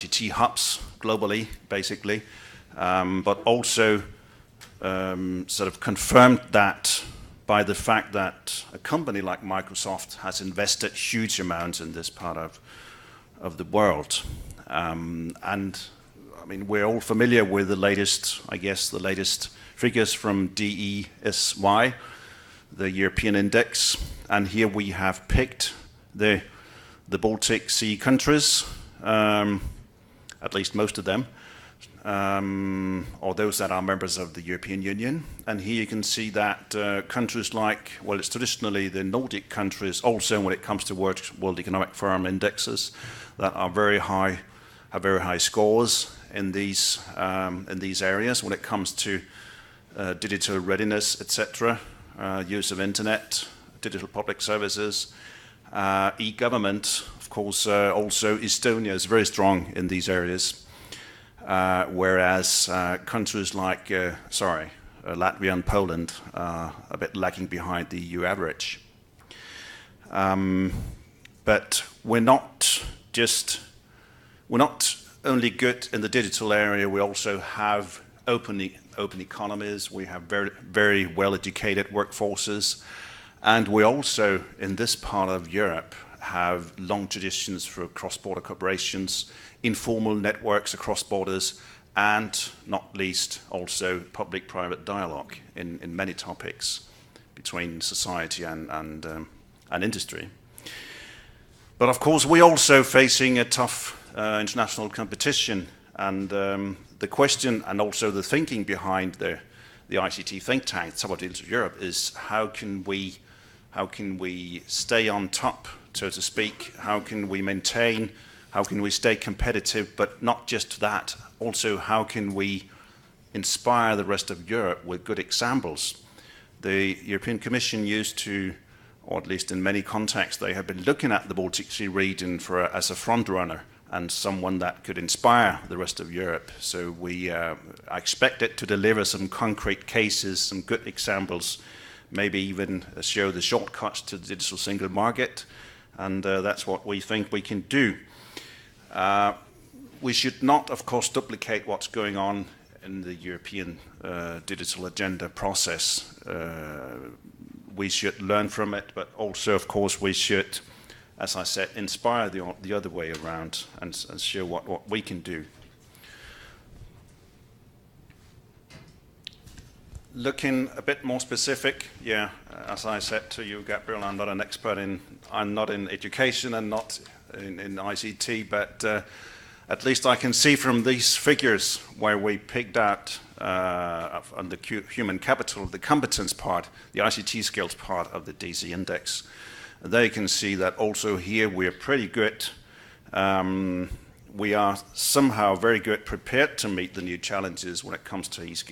ICT hubs globally, basically, but also sort of confirmed that by the fact that a company like Microsoft has invested huge amounts in this part of the world. And I mean, we're all familiar with the latest, I guess, the latest figures from DESY, the European index. And here we have picked the Baltic Sea countries, at least most of them, or those that are members of the European Union. And here you can see that countries like, well, it's traditionally the Nordic countries, also when it comes to World Economic Forum indexes, that are very high, have very high scores in these areas when it comes to digital readiness, etc., use of internet, digital public services, e-government. Of course, also Estonia is very strong in these areas. Whereas countries like, Latvia and Poland are a bit lagging behind the EU average. But we're not only good in the digital area, we also have open economies, we have very, very well-educated workforces, and we also, in this part of Europe, have long traditions for cross-border cooperations, informal networks across borders, and not least also public-private dialogue in many topics between society and industry. But of course, we're also facing a tough international competition, and the question and also the thinking behind the ICT think tank, Support Digital Europe, is how can we stay on top, so to speak? How can we maintain? How can we stay competitive? But not just that, also how can we inspire the rest of Europe with good examples? The European Commission used to, or at least in many contexts, they have been looking at the Baltic Sea region as a front runner and someone that could inspire the rest of Europe. So we expect it to deliver some concrete cases, some good examples, maybe even show the shortcuts to the digital single market, and that's what we think we can do. We should not, of course, duplicate what's going on in the European digital agenda process. We should learn from it, but also, of course, we should, as I said, inspire the other way around and show what we can do. Looking a bit more specific, yeah, as I said to you, Gabriel, I'm not an expert I'm not in education and not in ICT, but at least I can see from these figures where we picked out on the human capital, the competence part, the ICT skills part of the DZ index. There you can see that also here we are pretty good. We are somehow very good prepared to meet the new challenges when it comes to e-skills.